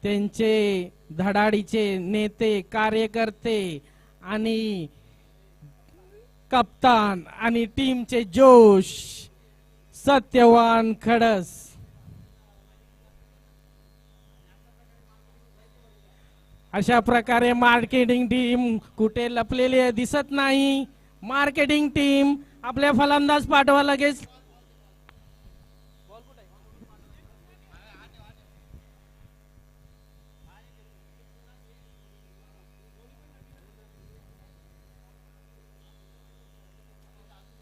त्यांचे धडाडीचे नेते कार्यकर्ते आणि कप्तान आणि टीमचे जोश सत्यवान खडस अशा प्रकारे मार्केटिंग टीम कुठे लपलेली दिसत नाही. मार्केटिंग टीम आपल्या फलंदाज पाठवा लगेच.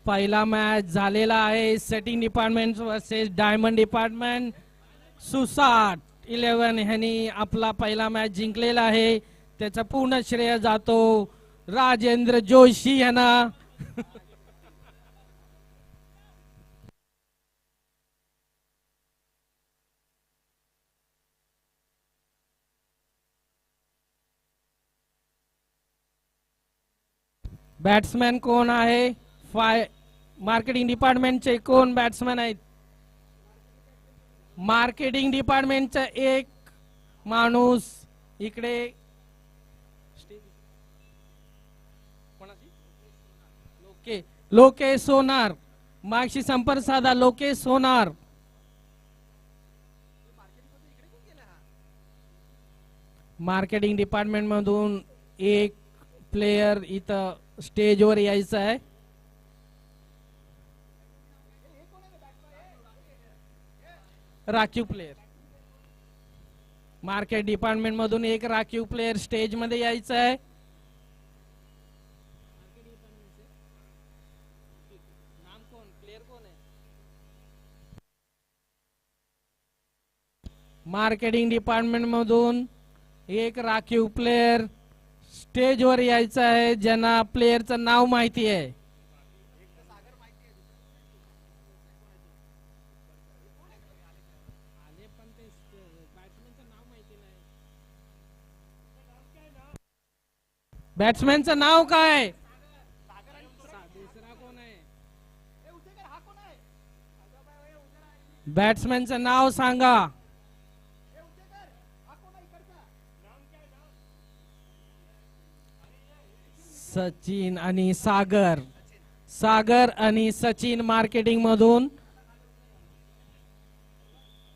पहिला मॅच झालेला आहे. Setting department versus diamond department. सुसाट 11 ह्यांनी आपला पहिला मॅच जिंकलेला आहे. त्याचा पूर्ण श्रेय जातो राजेंद्र जोशी यांना. बॅट्समॅन कोण आहे? मार्केटिंग डिपार्टमेंटचे कोण बॅट्समॅन आहेत? मार्केटिंग डिपार्टमेंटचा एक माणूस इकडे लोकेश सोनार मागशी संपर्क साधा. लोकेश सोनार मार्केटिंग डिपार्टमेंट मधून एक प्लेयर इथं स्टेजवर यायचं आहे. राखीव प्लेयर मार्केट डिपार्टमेंट मधून एक राखीव प्लेयर स्टेज मध्ये यायचं आहे. मार्केटिंग डिपार्टमेंट मधून एक राखीव प्लेयर स्टेजवर यायचं आहे ज्यांना प्लेयरचं नाव माहिती आहे. बॅट्समॅनचं नाव काय? बॅट्समॅनचं नाव सांगा. सचिन आणि सागर. सागर आणि सचिन मार्केटिंग मधून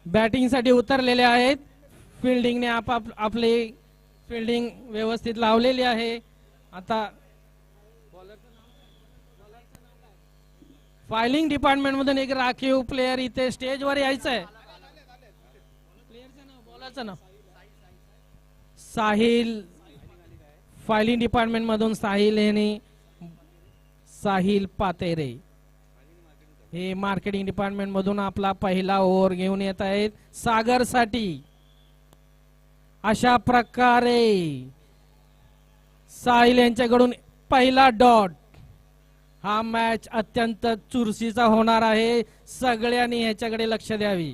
बॅटिंग साठी उतरलेले आहेत. फिल्डिंगने आपले फिल्डिंग व्यवस्थित लावलेली आहे. आता फायलिंग डिपार्टमेंट मधून एक राखीव प्लेयर इथे स्टेजवर यायचं आहे. प्लेयरचं नाव बोलायचं नाव साहिल. फायलिंग डिपार्टमेंट मधून साहिल यांनी साहिल पातेरे हे मार्केटिंग डिपार्टमेंट मधून आपला पहिला ओव्हर घेऊन येत आहेत सागर साठी. अशा प्रकारे साहिल यांच्याकडून पहिला डॉट. हा मॅच अत्यंत चुरशीचा होणार आहे. सगळ्यांनी ह्याच्याकडे लक्ष द्यावी.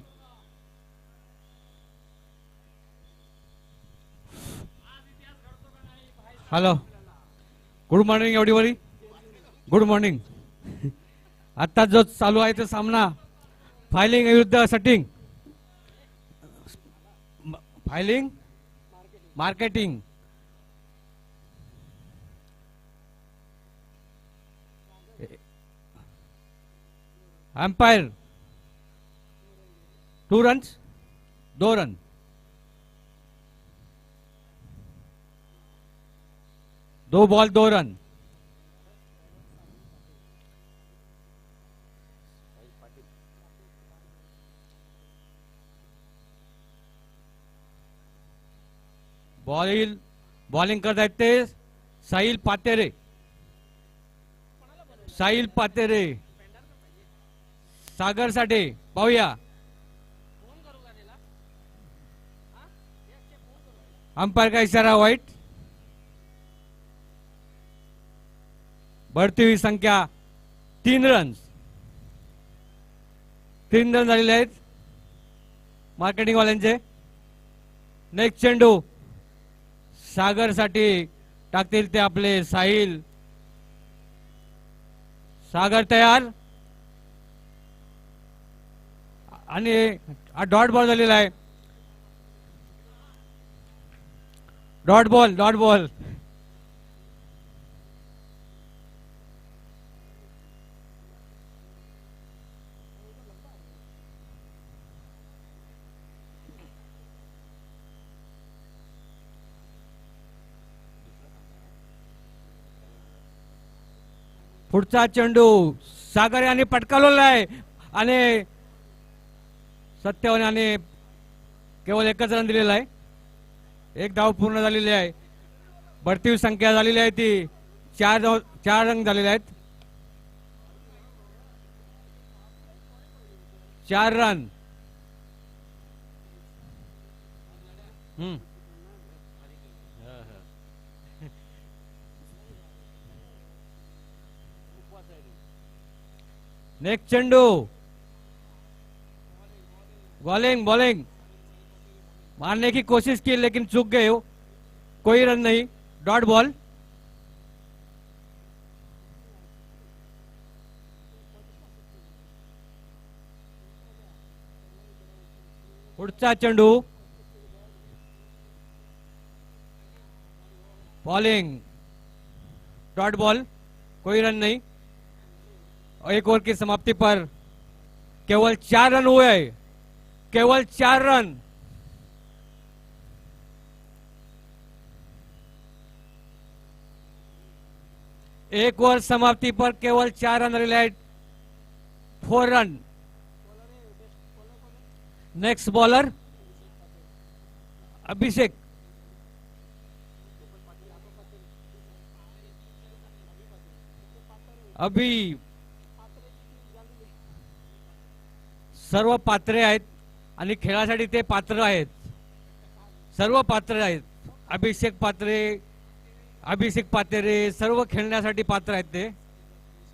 हॅलो, गुड मॉर्निंग एवढीवरी. Good morning. आता जो चालू आहे तो सामना फायलिंग विरुद्ध setting. Filing marketing. Umpire 2 runs 2 run. दो बॉल 2 रन. बॉलिंग करत आहेत ते साहिल पातेरे. साहिल पातेरे सागर साठी पाहूया. अंपायर का इशारा वाईट. बढ़ती हुई संख्या 3 रन. 3 रन झालेले आहेत मार्केटिंग वाल्यांचे. नेक्स्ट चेंडू सागर साठी टाकतील ते आपले साहिल. सागर तयार आणि हा डॉट बॉल झालेला आहे. Dot ball, dot ball. पुढचा चेंडू सागर यांनी पटकावलेला आहे आणि सत्यावन याने केवळ एकच रन दिलेला आहे. एक धाव पूर्ण झालेली आहे. बढती संख्या झालेली आहे ती 4 रन झालेले आहेत. 4 रन. नेक्स्ट चेंडू. बॉलिंग बॉलिंग मारने की कोशिश की लेकिन चूक गए हो. कोई रन नहीं. Dot ball. पुढचा चेंडू. बॉलिंग. Dot ball. कोई रन नहीं. एक ओवर की समाप्ति पर केवल 4 रन हुए हैं. केवल 4 रन. एक ओवर समाप्ति पर केवल 4 रन झालेले आहेत. 4 रन. नेक्स्ट बॉलर अभिषेक. अभी सर्व पात्रे आहेत आणि खेळासाठी ते पात्र आहेत. सर्व पात्र आहेत. अभिषेक पात्रे सर्व खेळण्यासाठी पात्र आहेत ते.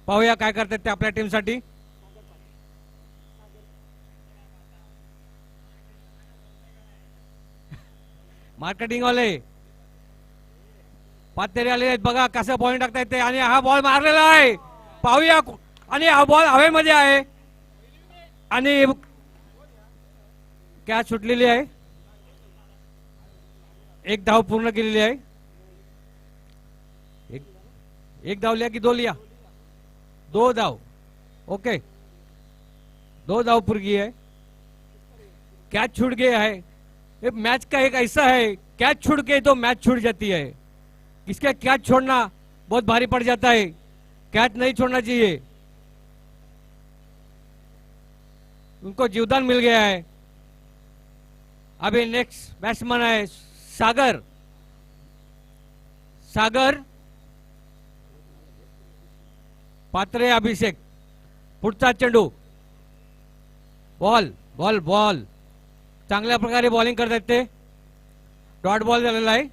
पाहूया काय करतात ते आपल्या टीमसाठी. मार्केटिंग वाले पात्रे आले आहेत. बघा कसं बॉलिंग टाकता येते आणि हा बॉल मारलेला आहे. पाहूया आणि हा बॉल हवेमध्ये आहे आणि कॅच सुटलेली आहे. एक धाव पूर्ण केलेली आहे. एक धाव लिया कि 2 लिया? 2 धाव. ओके 2 धाव पूरी की है. कैच छूट गया है. ये मैच का एक ऐसा है कैच छूट गई तो मैच छूट जाती है. इसका कैच छोड़ना बहुत भारी पड़ जाता है. कैच नहीं छोड़ना चाहिए. उनको जीवदान मिल गया है. अभी नेक्स्ट बैट्समैन है सागर. सागर पात्रे अभिषेक. पुढचा चेंडू. Ball ball ball. चांगल्या प्रकारे बॉलिंग करतात ते. डॉट बॉल झालेला आहे.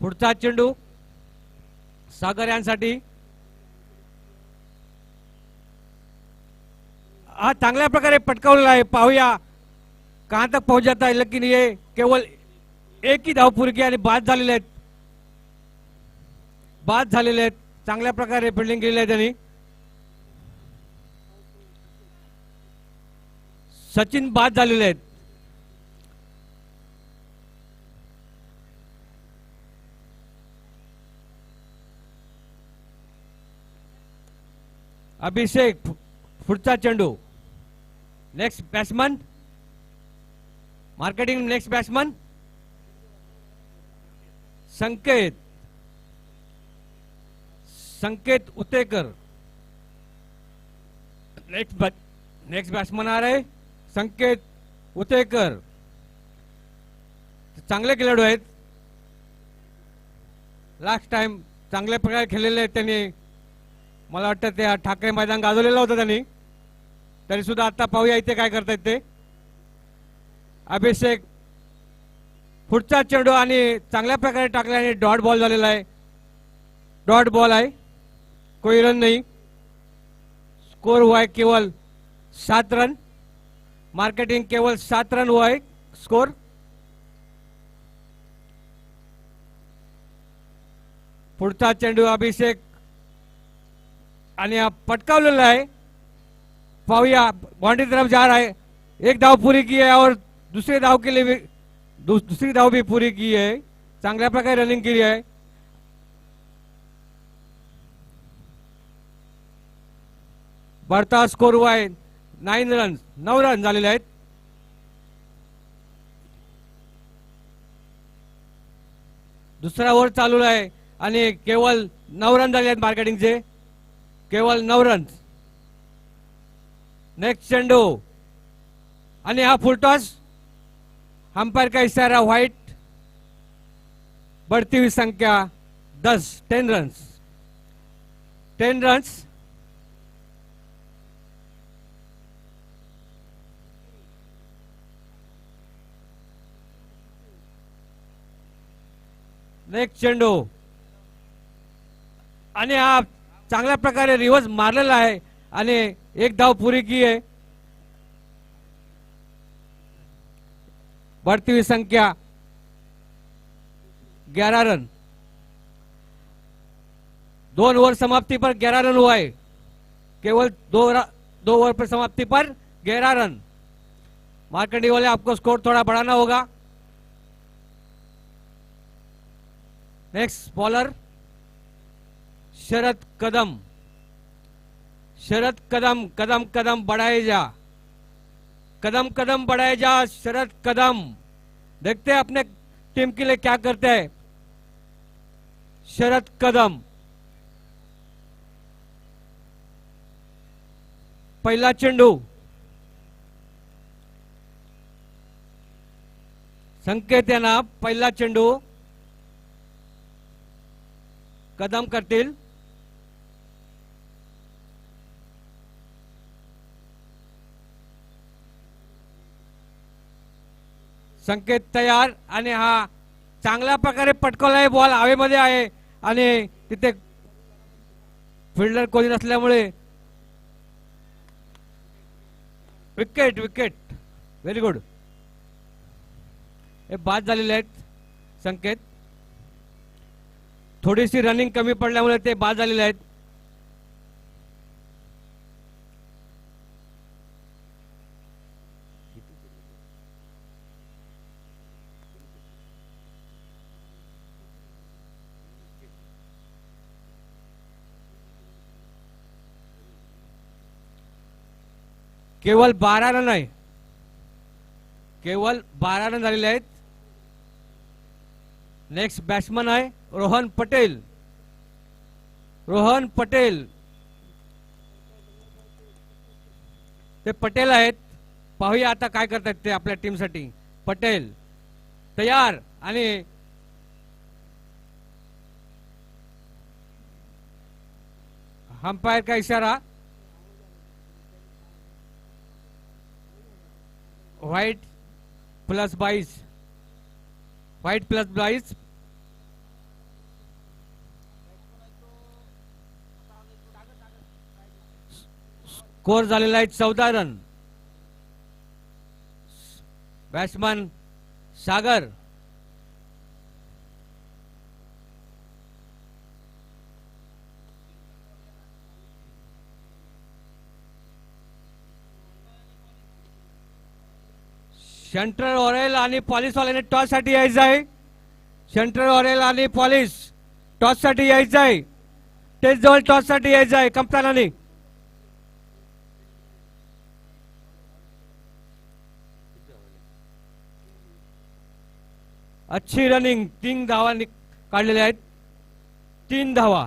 पुढचा चेंडू सागर यांसाठी. हा चांगल्या प्रकारे पटकावलेला आहे. पाहूया कहां तक पहुंच जाता है. लेकिन ये केवल एक ही धाव पूरी की आणि बाद झालेले आहेत. बाद झालेले आहेत. चांगल्या प्रकारे फिल्डिंग केलेली आहे त्यांनी. सचिन बाद झालेले आहेत. अभिषेक पुढचा चेंडू. Next batsman marketing. Next batsman Sanket. Sanket Utekar. Next batsman आ रहे संकेत उतेकर. चांगले खेळाडू आहेत. लास्ट टाइम चांगल्या प्रकारे खेळलेले आहेत त्यांनी. मला वाटतं ते ठाकरे मैदान गाजवलेलं होतं त्यांनी. तरी सुद्धा आता पाहूया इथे काय करतायत ते. अभिषेक पुढचा चेंडू आणि चांगल्या प्रकारे टाकला आणि डॉट बॉल झालेला आहे. डॉट बॉल आहे. कोई रन नहीं. स्कोर हुआ है केवल 7 रन. मार्केटिंग केवल 7 रन हुआ है स्कोर. पुढचा चेंडू अभिषेक आणि पटकावलेला आहे. पाहुया बाउंड्री तरफ जा रहा है, एक धाव पूरी की है और दूसरे धाव के लिए भी दूसरी धाव भी पूरी की है, चांगल्या प्रकारे रनिंग केली आहे. बढ़ता स्कोर हुआ है 9 रन, 9 रन झालेले आहेत. दुसरा ओव्हर चालू आहे आणि केवळ 9 रन झाले आहेत मार्केटिंगचे, केवळ 9 रन. नेक्स्ट चेंडू आणि हा फुलटॉस, अंपायर का इशारा व्हाइट. बढ़ती हुई संख्या 10 रन्स, 10 रन्स. नेक्स्ट चेंडू आणि हा चांगल्या प्रकारे रिव्हर्स मारलेला आहे आणि एक धाव पूरी की है. बढ़ती हुई संख्या 11 रन. 2 ओवर समाप्ति पर 11 रन हुआ है, केवल 2 ओवर पर समाप्ति पर 11 रन. मार्केटिंग वाले आपको स्कोर थोड़ा बढ़ाना होगा. नेक्स्ट बॉलर शरद कदम, शरद कदम, कदम कदम बढ़ाए जा, कदम कदम बढ़ाए जा शरद कदम. देखते हैं अपने टीम के लिए क्या करते हैं शरद कदम. पहला चेंडू, संकेत आहे ना, पहिला चेंडू कदम करतील. संकेत तयार आणि हा चांगल्या प्रकारे पटकवलाय बॉल हवेमध्ये आहे आणि तिथे फिल्डर कोणी नसल्यामुळे विकेट, विकेट. Very good. हे बाद झालेले आहेत संकेत, थोडीशी रनिंग कमी पडल्यामुळे ते बाद झालेले आहेत. केवळ 12 रन आहे, केवळ 12 रन झालेले आहेत. नेक्स्ट बॅट्समन आहे रोहन पटेल, रोहन पटेल. ते पटेल आहेत, पाहूया आता काय करतात ते आपल्या टीमसाठी. पटेल तयार आणि अंपायर का इशारा. White plus 22, white plus 22. Score झालेला आहे 14 रन. बॅट्समन सागर, सेंट्रल ऑरेल आणि पॉलिस वाल्याने टॉस साठी यायचं आहे. सेंट्रल ऑरेल आणि पॉलिस टॉस साठी यायचं आहे, तेच जवळ टॉस साठी यायचं आहे कप्तानाने. अच्छी रनिंग, 3 धावा काढलेल्या आहेत, 3 धावा.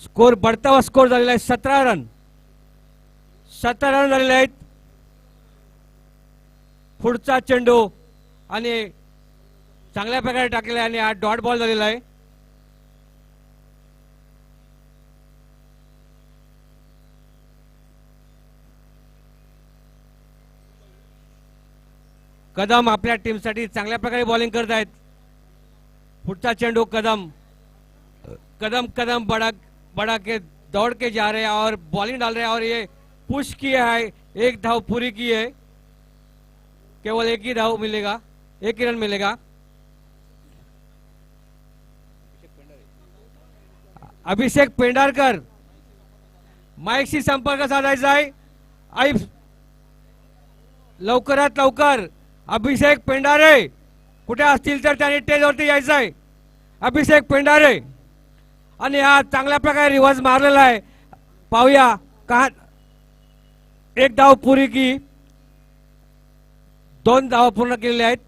स्कोर बढ़ता हुआ स्कोर झालेला आहे 17 रन, 17 रन झालेले आहेत. पुढचा चेंडू आणि चांगल्या प्रकारे टाकलेला आहे आणि हा डॉट बॉल झालेला आहे. कदम आपल्या टीमसाठी चांगल्या प्रकारे बॉलिंग करत आहेत. पुढचा चेंडू कदम, कदम कदम बढ़ा के दौड़ के जा रहे हैं और बॉलिंग डाल रहे हैं और ये पुश किया है, एक धाव पूरी की है, केवल एक ही धाव मिलेगा, एक ही रन मिलेगा. अभिषेक पेंढारकर माईकशी संपर्क साधायचा आहे आई लवकरात लवकर अभिषेक पेंढारे कुठे असतील तर त्यांनी स्टेजवरती यायचं आहे. अभिषेक पेंढारे आणि हा चांगल्या प्रकारे रिवाज मारलेला आहे. पाहूया का एक धाव पुरी की 2 धावा पूर्ण केलेल्या आहेत.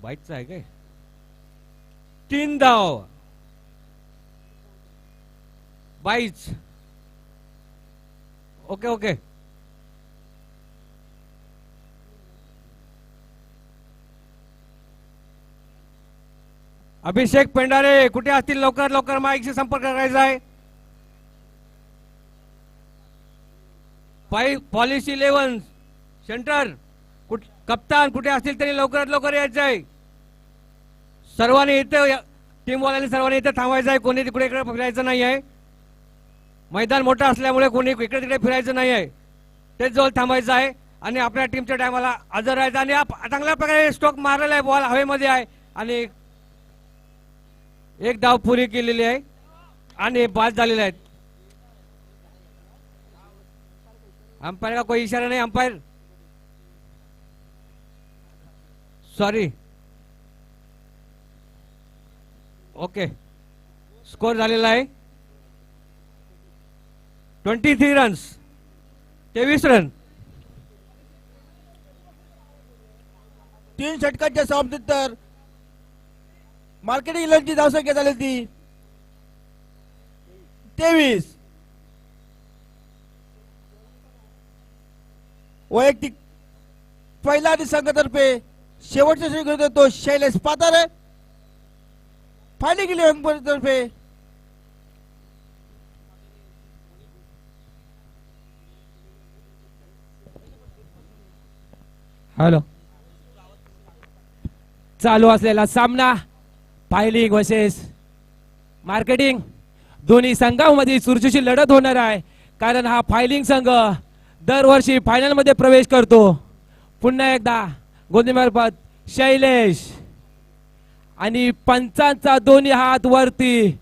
बाईटचा आहे काय 3 धाव 22. ओके ओके अभिषेक पेंढारे कुठे असतील लवकर लवकर माईकशी संपर्क करायचा आहे. पॉलिश 11 सेंटर कप्तान कुठे असतील तरी लवकरात लवकर यायचं आहे. सर्वांनी इथे टीमवाल्यांनी सर्वांनी इथे थांबायचं आहे. कोणी तिकडे इकडे फिरायचं नाही आहे. मैदान मोठं असल्यामुळे कोणी इकडे तिकडे फिरायचं नाही आहे. तेच जवळ थांबायचं आहे आणि आपल्या टीमच्या टायमाला हजर राहायचं. आणि चांगल्या प्रकारे स्ट्रोक मारलेला आहे. बॉल हवेमध्ये आहे आणि एक धाव पुरी केलेली आहे आणि बाद झालेले आहेत. अंपायर का कोई इशारा नाही. Umpire sorry. ओके स्कोर झालेला आहे 23 रन्स 23 रन. 3 षटकांच्या समाप्तीनंतर मार्केटिंग इलेव्हनची धावसंख्या झाली ती 23. वैयक्तिक पहिला आणि संघातर्फे शेवटच्या श्रेणी तो शैलेश पातारे. फायनलिंग इलेव्हन तर्फे हॅलो चालू असलेला सामना फायलिंग वर्सेस मार्केटिंग दोन्ही संघांमध्ये चुरशीची लढत होणार आहे. कारण हा फायलिंग संघ दरवर्षी फायनल मध्ये प्रवेश करतो. पुन्हा एकदा गोंदीमार्फत शैलेश आणि पंचांचा दोन्ही हात वरती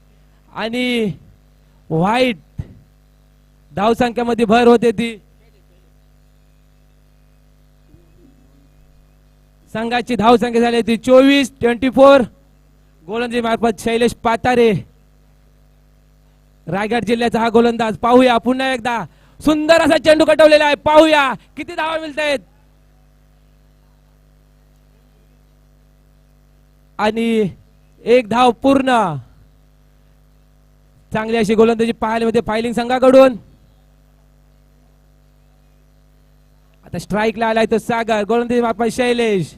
आणि व्हाईट धावसंख्येमध्ये भर होते ती. संघाची धावसंख्या झाली ती 24 गोलंदाजी मार्फत शैलेश पातारे रायगड जिल्ह्याचा हा गोलंदाज. पाहूया पुन्हा एकदा सुंदर असा चेंडू कटवलेला आहे. पाहूया किती धावा मिळत आहेत आणि एक धाव पूर्ण. चांगली अशी गोलंदाजी पाहायला मिळते फायलिंग संघाकडून. आता स्ट्राईकला आलाय तो सागर. गोलंदाजी मार्फत शैलेश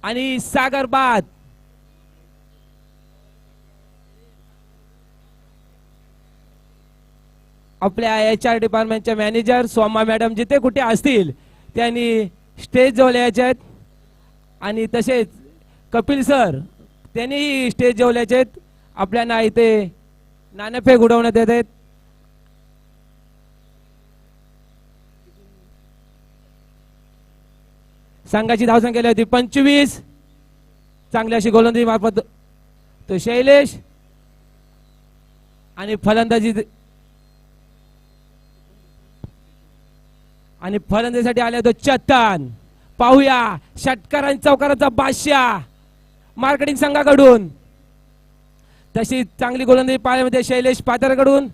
आणि सागर बाद. आपल्या HR डिपार्टमेंटच्या मॅनेजर सोमा मॅडम जिथे कुठे असतील त्यांनी स्टेज जवळ यायचे आहेत आणि तसेच कपिल सर त्यांनी स्टेज जवळ यायचे आहेत. आपल्याला इथे नाणेफेक उडवण्यात येत आहेत. संघाची धावसंख्या होती 25. चांगली अशी गोलंदाजी मार्फत तो शैलेश आणि फलंदाजीसाठी आला तो चेतन. पाहूया षटकारांचा चौकाराचा बादशाह मार्केटिंग संघाकडून. तशी चांगली गोलंदाजी पाहायला शैलेश पातारकडून.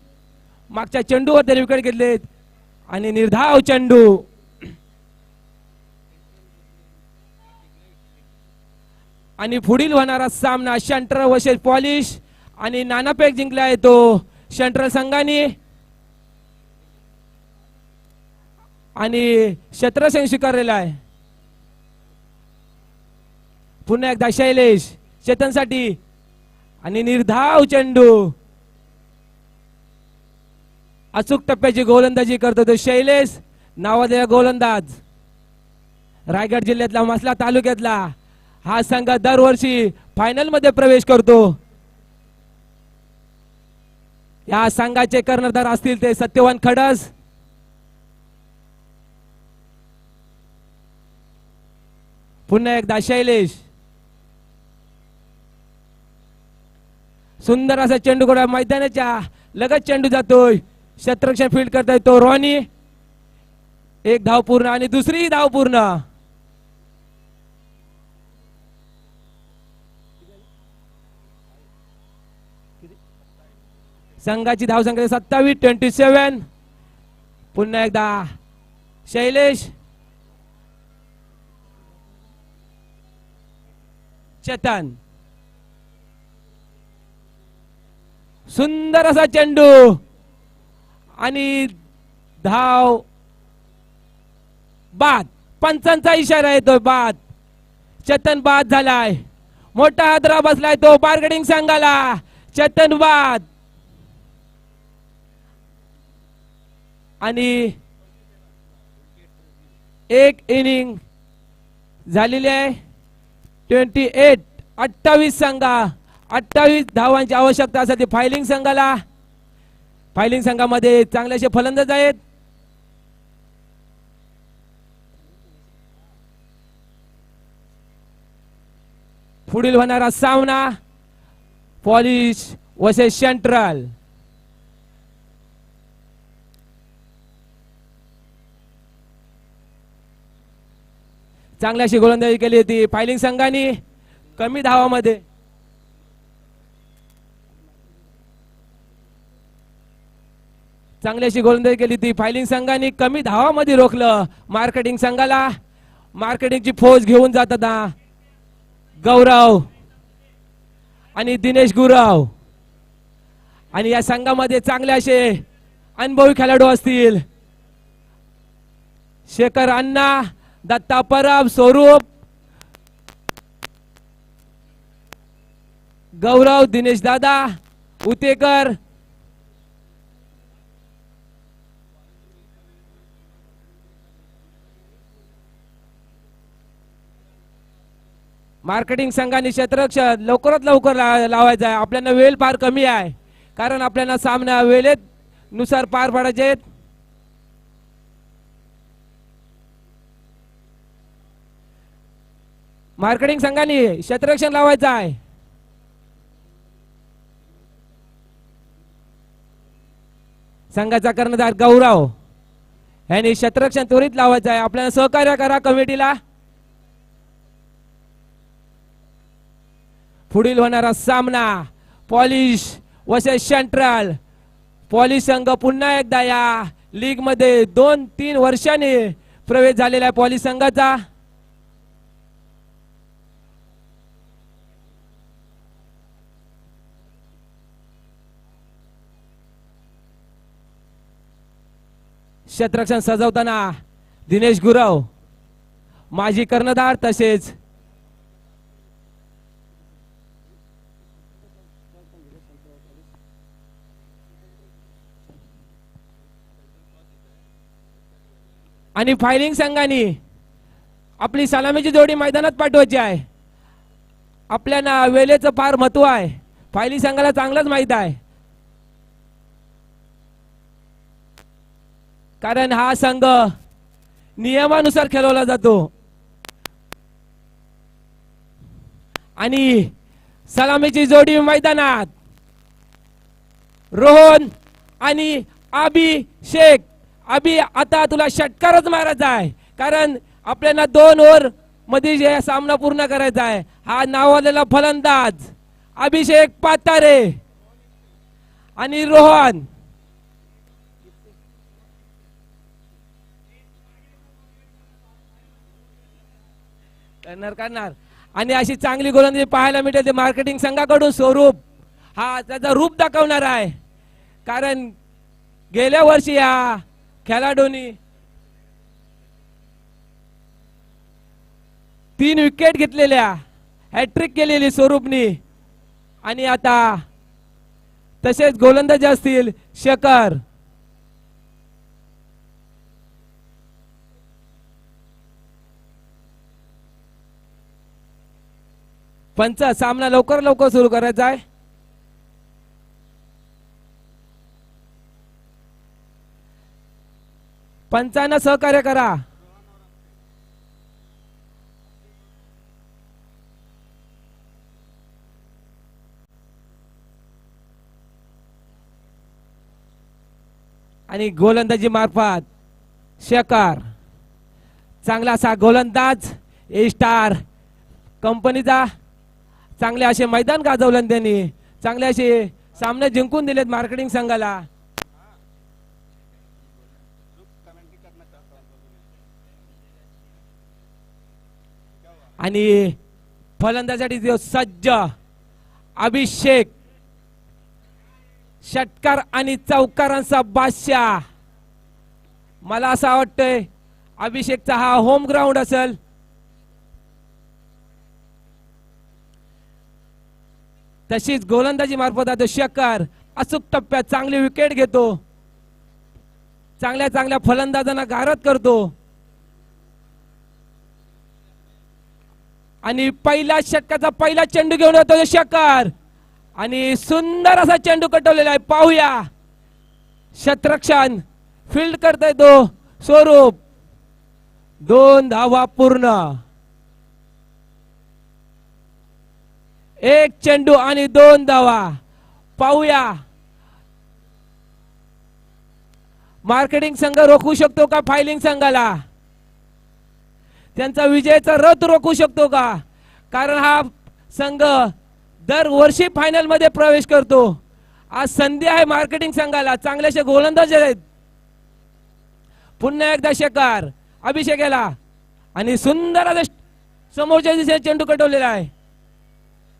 मागच्या चेंडूवर त्याने विकेट घेतलेत आणि निर्धाव चेंडू. आणि पुढील होणारा सामना सेंट्रल वर्सेस पॉलिश आणि नाणेफेक जिंकला आहे तो सेंट्रल संघाने आणि क्षेत्ररक्षण स्वीकारलेला आहे. पुन्हा एकदा शैलेश चेतनसाठी आणि निर्धाव चेंडू. अचूक टप्प्याची गोलंदाजी करतो तो शैलेश नावाजलेला गोलंदाज. रायगड जिल्ह्यातला मसला तालुक्यातला हा संघ दरवर्षी फायनल मध्ये प्रवेश करतो. या संघाचे कर्णधार असतील ते सत्यवान खडस. पुन्हा एकदा शैलेश. सुंदर असा चेंडू गोळा मैदानाच्या लगत चेंडू जातोय. क्षेत्ररक्षण फील्ड करता येतो रॉनी. एक धाव पूर्ण आणि दुसरी धाव पूर्ण. संघाची धावसंख्या 27-27. पुन्हा एकदा शैलेश. चेतन. सुंदर असा चेंडू आणि धाव बाद. पंचांचा इशारा येतोय बाद. चेतन बाद झालाय. मोठा हादरा बसलाय तो बारगडिंग संघाला. चेतन बाद. आणि एक इनिंग झालेली आहे. 28 संघा 28 धावांची आवश्यकता असते फायलिंग संघाला. फायलिंग संघामध्ये चांगले असे फलंदाज आहेत. पुढील होणारा सामना पॉलिश वर्सेस सेंट्रल. चांगली अशी गोलंदाजी केली होती फायलिंग संघाने कमी धावामध्ये. चांगली अशी गोलंदाजी केली होती फायलिंग संघाने कमी धावामध्ये रोखलं मार्केटिंग संघाला. मार्केटिंगची फौज घेऊन जातात गौरव आणि दिनेश गुरव. आणि या संघामध्ये चांगले असे अनुभवी खेळाडू असतील. शेखर अण्णा, दत्ता परब, स्वरूप, गौरव, दिनेश दादा, उतेकर. मार्केटिंग संघाने क्षेत्ररक्षण लवकरात लवकर लावायचं आहे. आपल्याला वेळ फार कमी आहे कारण आपल्याला सामना वेळेत नुसार पार पाडायचे आहेत. मार्केटिंग संघाने क्षेत्ररक्षण लावायचं आहे. संघाचा कर्णधार गौरव यांनी क्षेत्ररक्षण त्वरित लावायचं आहे. आपल्याला सहकार्य करा कमिटीला. पुढील होणारा सामना पॉलिश वर्सेस सेंट्रल. पॉलिश संघ पुन्हा एकदा या लीग मध्ये 2-3 वर्षांनी प्रवेश झालेला आहे पॉलिश संघाचा. क्षेत्ररक्षण सजवताना दिनेश गुरव माजी कर्णधार तसेच आणि फायलिंग संघाने आपली सलामीची जोडी मैदानात पाठवायची आहे. आपल्याला वेळेचं फार महत्व आहे. फायलिंग संघाला चांगलंच माहित आहे कारण हा संघ नियमानुसार खेळवला जातो. आणि सलामीची जोडी मैदानात रोहन आणि अभिषेक. अभि आता तुला षटकारच मारायचा आहे कारण आपल्याला 2 ओव्हर मध्ये सामना पूर्ण करायचा आहे. हा नावालेला फलंदाज अभिषेक पातारे आणि रोहन. करणार आणि अशी चांगली गोलंदाजी पाहायला मिळते ते मार्केटिंग संघाकडून. स्वरूप हा त्याचा रूप दाखवणार आहे कारण गेल्या वर्षी या खेळाडूंनी 3 विकेट घेतलेल्या, हॅट्रिक केलेली स्वरूपनी. आणि आता तसेच गोलंदाज असतील शेखर, पंच. सामना लवकर लवकर सुरू करायचा आहे. पंचांना सहकार्य करा. आणि गोलंदाजी मार्फत शेखर चांगला असा गोलंदाज ए स्टार कंपनीचा चांगले असे मैदान गाजवलं त्यांनी. चांगले असे सामने जिंकून दिलेत मार्केटिंग संघाला. आणि फलंदाजासाठी जो सज्ज अभिषेक षटकार आणि चौकारांचा बादशाह. मला असं वाटतंय अभिषेकचा हा होम ग्राउंड असेल. तशीच गोलंदाजी मार्फत आता शेखर अचूक टप्प्यात चांगली विकेट घेतो. चांगल्या चांगल्या फलंदाजांना गारद करतो. आणि पहिल्या षटकाचा पहिला चेंडू घेऊन येतो शेखर. आणि सुंदर असा चेंडू कटवलेला आहे. पाहूया क्षेत्ररक्षण फील्ड करतोय तो स्वरूप. 2 धावा पूर्ण. एक चेंडू आणि 2 धावा. पाहूया मार्केटिंग संघ रोखू शकतो का फायलिंग संघाला. त्यांचा विजयाचा रथ रोखू शकतो का. कारण हा संघ दरवर्षी फायनल मध्ये प्रवेश करतो. आज संधी आहे मार्केटिंग संघाला. चांगलेसे गोलंदाज आहेत. पुन्हा एकदा शेखर अभिषेकाला आणि सुंदर समोरच्या दिशेने चेंडू कटवलेला आहे.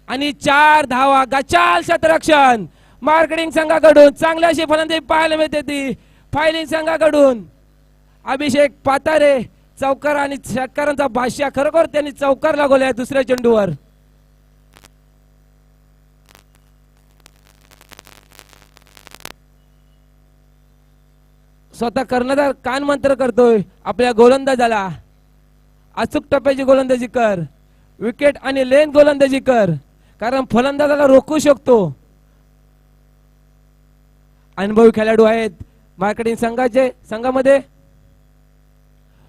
आणि 4 धावा. गचाल क्षेत्ररक्षण मार्केटिंग संघाकडून. चांगली अशी फलंदाजी पाहायला मिळते ती फायलिंग संघाकडून. अभिषेक पातारे चौकार आणि षटकारांचा बादशाह. खरोखर त्यांनी चौकार लागवलाय दुसऱ्या चेंडूवर. स्वतः कर्णधार कान मंत्र करतोय आपल्या गोलंदाजाला. अचूक टप्प्याची गोलंदाजी कर. विकेट आणि लेन गोलंदाजी कर. कारण फलंदाजाला रोखू शकतो. अनुभवी खेळाडू आहेत मार्केटिंग संघामध्ये.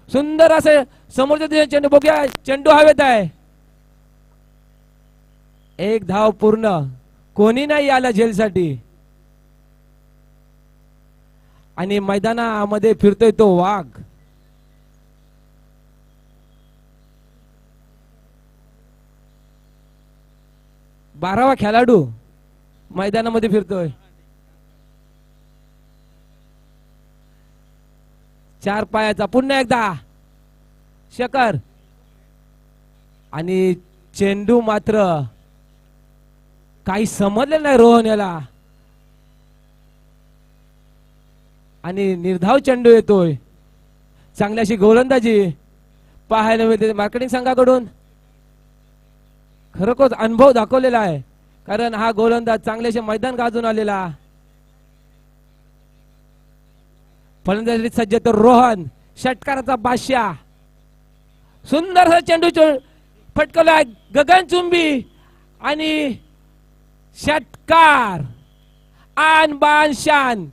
सुंदर असे समोरच्या दिशेने चेंडू. बघूया चेंडू हवेत आहे. 1 धाव पूर्ण. कोणी नाही आला झेलसाठी. आणि मैदानामध्ये फिरतोय तो वाघ. बारावा खेळाडू मैदानामध्ये फिरतोय. 4 पायाचा. पुन्हा एकदा शेखर. आणि चेंडू मात्र काही समजलं नाही रोहन याला. आणि निर्धाव चेंडू येतोय. चांगली अशी गोलंदाजी पाहायला मिळते मार्केटिंग संघाकडून. खरोखर अनुभव दाखवलेला आहे. कारण हा गोलंदाज चांगल्याशे मैदान गाजून आलेला. फलंदाजी सज्ज तर रोहन षटकाराचा बादशाह. सुंदर चेंडू फटकवलाय गगनचुंबी. आणि षटकार आन बान शान.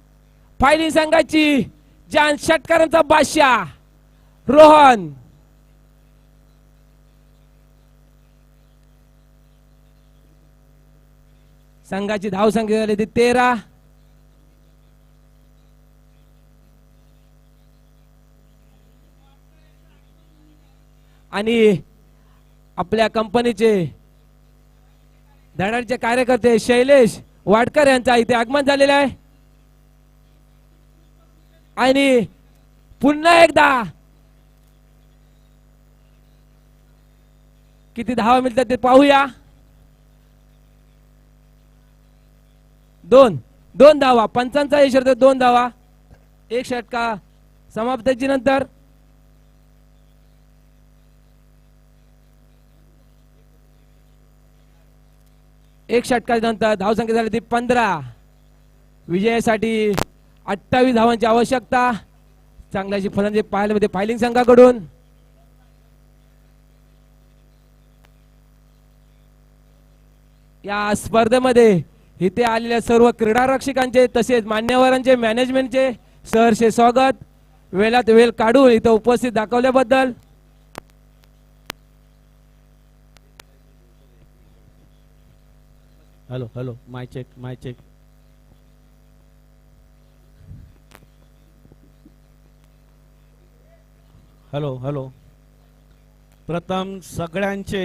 फायलिंग संघाची जान षटकारांचा बादशाह रोहन. संघाची धाव संख्या झाली ती 13. आणि आपल्या कंपनीचे धडाडीचे कार्यकर्ते शैलेश वाडकर यांचा इथे आगमन झालेला आहे. आणि पुन्हा एकदा किती धावा मिळतात ते पाहूया. 2 धावा. पंचांचा इशारा 2 धावा. 1 षटका समाप्तीची नंतर. एक षटकानंतर धावसंख्या झाली ती 15. विजयासाठी 28 धावांची आवश्यकता. चांगल्याशी फलंदाजी पाहायला मिळते फायलिंग संघाकडून. या स्पर्धेमध्ये इथे आलेल्या सर्व क्रीडा रक्षकांचे तसेच मान्यवरांचे मॅनेजमेंटचे सहर्षे स्वागत. वेळात वेळ काढून इथं उपस्थित दाखवल्याबद्दल हॅलो हॅलो माय चेक माय चेक. Hello hello. प्रथम सगळ्यांचे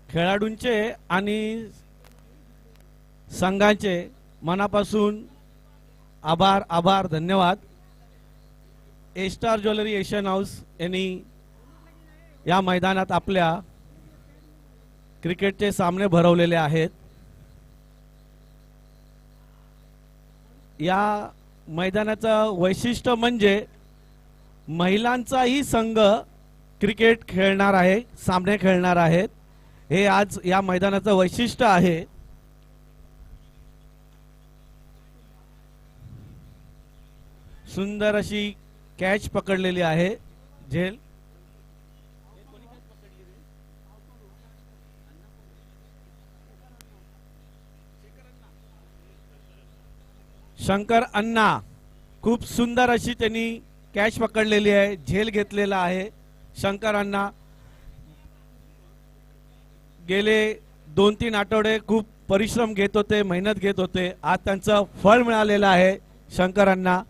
खेळाडूंचे आणि संघाचे मनापासून आभार आभार धन्यवाद. ए स्टार ज्वेलरी एशियन हाऊस यांनी या मैदानात आपल्या क्रिकेटचे सामने भरवलेले आहेत. या मैदानाचं वैशिष्ट्य म्हणजे महिलांचाही संघ क्रिकेट खेळणार आहे, सामने खेळणार आहेत. हे आज या मैदानाचं वैशिष्ट्य आहे. सुंदर अशी कॅच पकडलेली आहे झेल. शंकर अण्णा खूप सुंदर अशी त्यांनी कॅच पकडलेली आहे, झेल घेतलेला आहे. शंकर अण्णा गेले 2-3 आठवडे खूप परिश्रम घेत होते, मेहनत घेत होते. आज त्यांचं फळ मिळालेलं आहे. शंकर अण्णा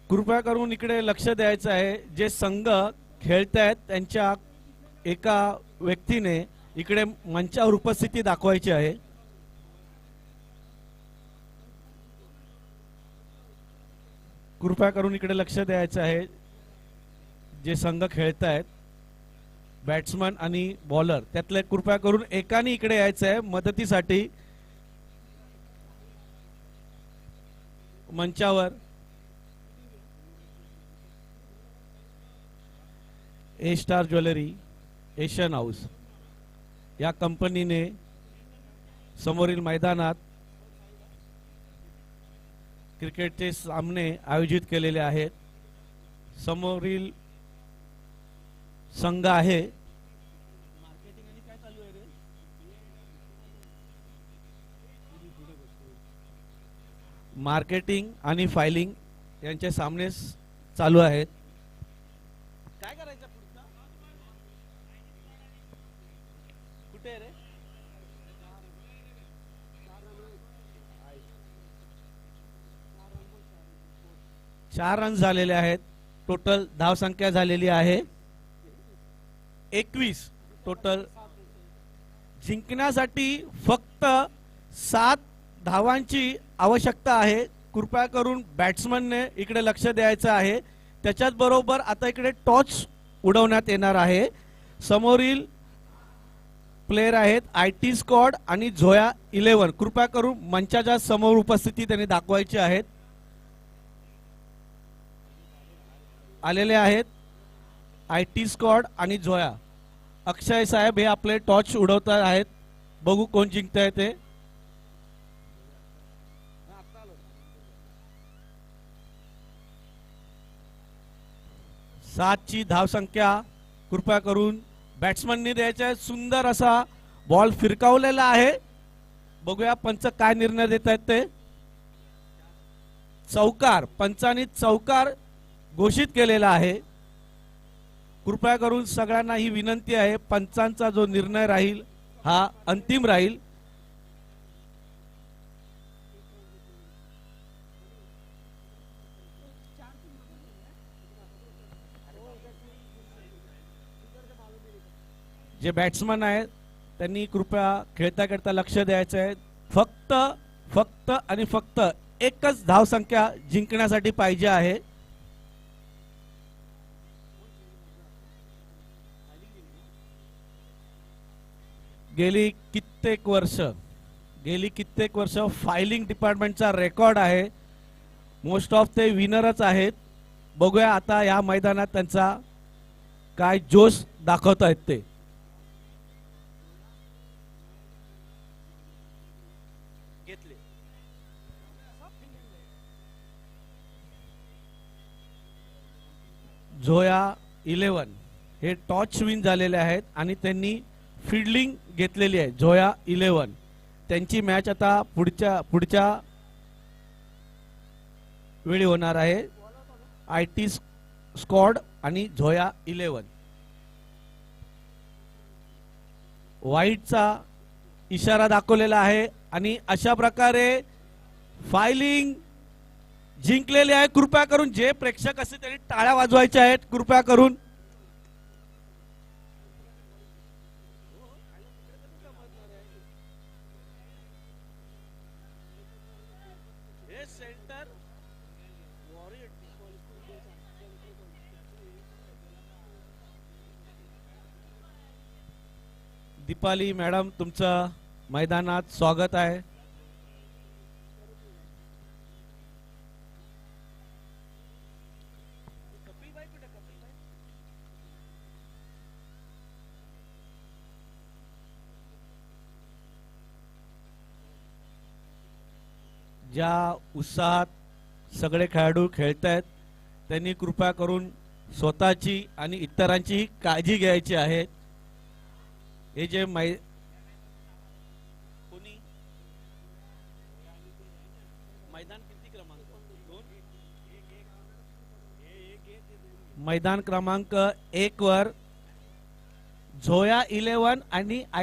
कृपया करून इकडे लक्ष द्यायचं आहे. जे संघ खेळतायत त्यांच्या एका व्यक्तीने इकडे मंचावर उपस्थिती दाखवायची आहे. कृपया करून इकडे लक्ष द्यायचं आहे. जे संघ खेळतायत बॅट्समन आणि बॉलर त्यातले कृपया करून एकाने इकडे यायचं आहे मदतीसाठी मंचावर. ए स्टार ज्वेलरी एशियन हाऊस या कंपनीने समोरील मैदानात क्रिकेटचे सामने आयोजित केलेले आहेत. समोरील संघ आहे मार्केटिंग आणि फायलिंग यांचे सामने चालू आहेत. काय करायचं कुठे रे? 4 रन झालेले आहेत. टोटल धाव संख्या झालेली आहे 21. टोटल जिंकण्यासाठी फक्त 7 धावांची आवश्यकता आहे. कृपया करून बॅट्समनने इकडे लक्ष द्यायचं आहे. त्याच्याच बरोबर आता इकडे टॉस उडवण्यात येणार आहे. समोरील प्लेयर आहेत IT स्क्वॉड आणि झोया 11. कृपया करून मंचाच्या समोर उपस्थिती त्यांनी दाखवायची आहेत. आलेले आहेत IT स्क्वॉड आणि झोया. अक्षय साहेब हे आपले टॉर्च उडवत आहेत. बघू कोण जिंकतंय ते. सातची धाव संख्या कृपया करून बॅट्समननी द्यायचा आहे. सुंदर असा बॉल फिरकावलेला आहे. बघूया पंच काय निर्णय देत आहेत ते. चौकार, पंचांनी चौकार घोषित केलेला आहे. कृपया करून सगळ्यांना ही विनंती आहे, पंचांचा जो निर्णय राहील हा अंतिम राहील. जे बॅट्समन आहेत त्यांनी कृपया खेळता खेळता लक्ष द्यायचं आहे. फक्त आणि फक्त एकच धाव संख्या जिंकण्यासाठी पाहिजे आहे. गेली कित्येक वर्ष फायलिंग डिपार्टमेंटचा रेकॉर्ड आहे. मोस्ट ऑफ ते विनरच आहेत. बघूया आता या मैदानात त्यांचा काय जोश दाखवत आहेत ते. झोया 11 हे टॉच विन झालेले आहेत आणि त्यांनी फिल्डिंग घेतलेली आहे. झोया 11 त्यांची मॅच आता पुढच्या वेळी होणार आहे. IT स्क्वॉड आणि झोया 11. व्हाईटचा इशारा दाखवलेला आहे आणि अशा प्रकारे फायलिंग जिंकलेली आहे. कृपया करून जे प्रेक्षक असतील त्यांनी टाळ्या वाजवायच्या आहेत कृपया करून. दीपाली मॅडम तुमचं मैदानात स्वागत आहे. ज्या उत्साहात सगळे खेळाडू खेळतायत त्यांनी कृपया करून स्वतःची आणि इतरांची काळजी घ्यायची आहे. हे जे मैदान क्रमांक 1 वर झोया 11 आणि